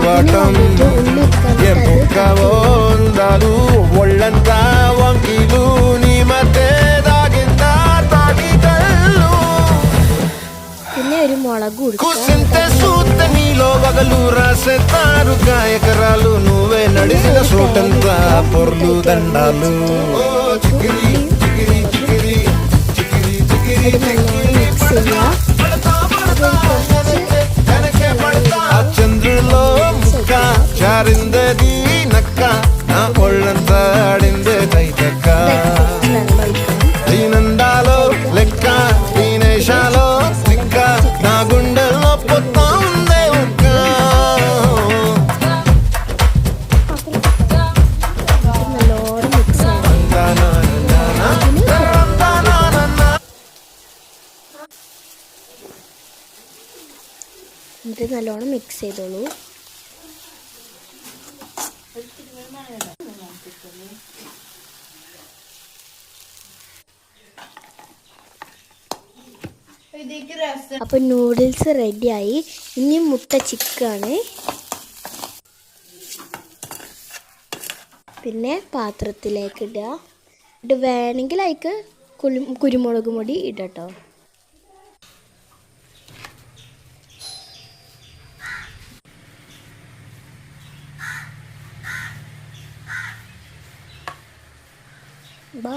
Bottom ఎంపుక్కవోందాలు ఒళ్ళంతా వంకిలు నీ మధ్య దాగిందా తాగి కళ్ళు പിന്നെ ഒരു മുളക് కూసింతే సూత నీలో వగలు రాసేతారు గాయకరాలు నువ్వే నడిసిన చోటంతా పొర్లు దండాలు చికిరి చికిరి చికిరి చికిరి చికిరి చంద్రులో ముక్క చారిందది నక్క నా ఒళ్ళంతా ఆడిందే దైతక్క దీనందాలో లెక్క దీనేశాలో లెక్క నా గుండెల్లో పొత్తా ఉందే ఉక్క നല്ലോണം മിക്സ് എന്നിട്ട് നല്ലോണം മിക്സ് ചെയ്തോളൂ. അപ്പൊ നൂഡിൽസ് റെഡിയായി. ഇനി മുട്ട ചിക്കാണ്. പിന്നെ പാത്രത്തിലേക്ക് ഇടുക. ഇത് വേണമെങ്കിൽ അതിക്ക് കുരുമുളക് പൊടി ഇടട്ടോ. ബൈ.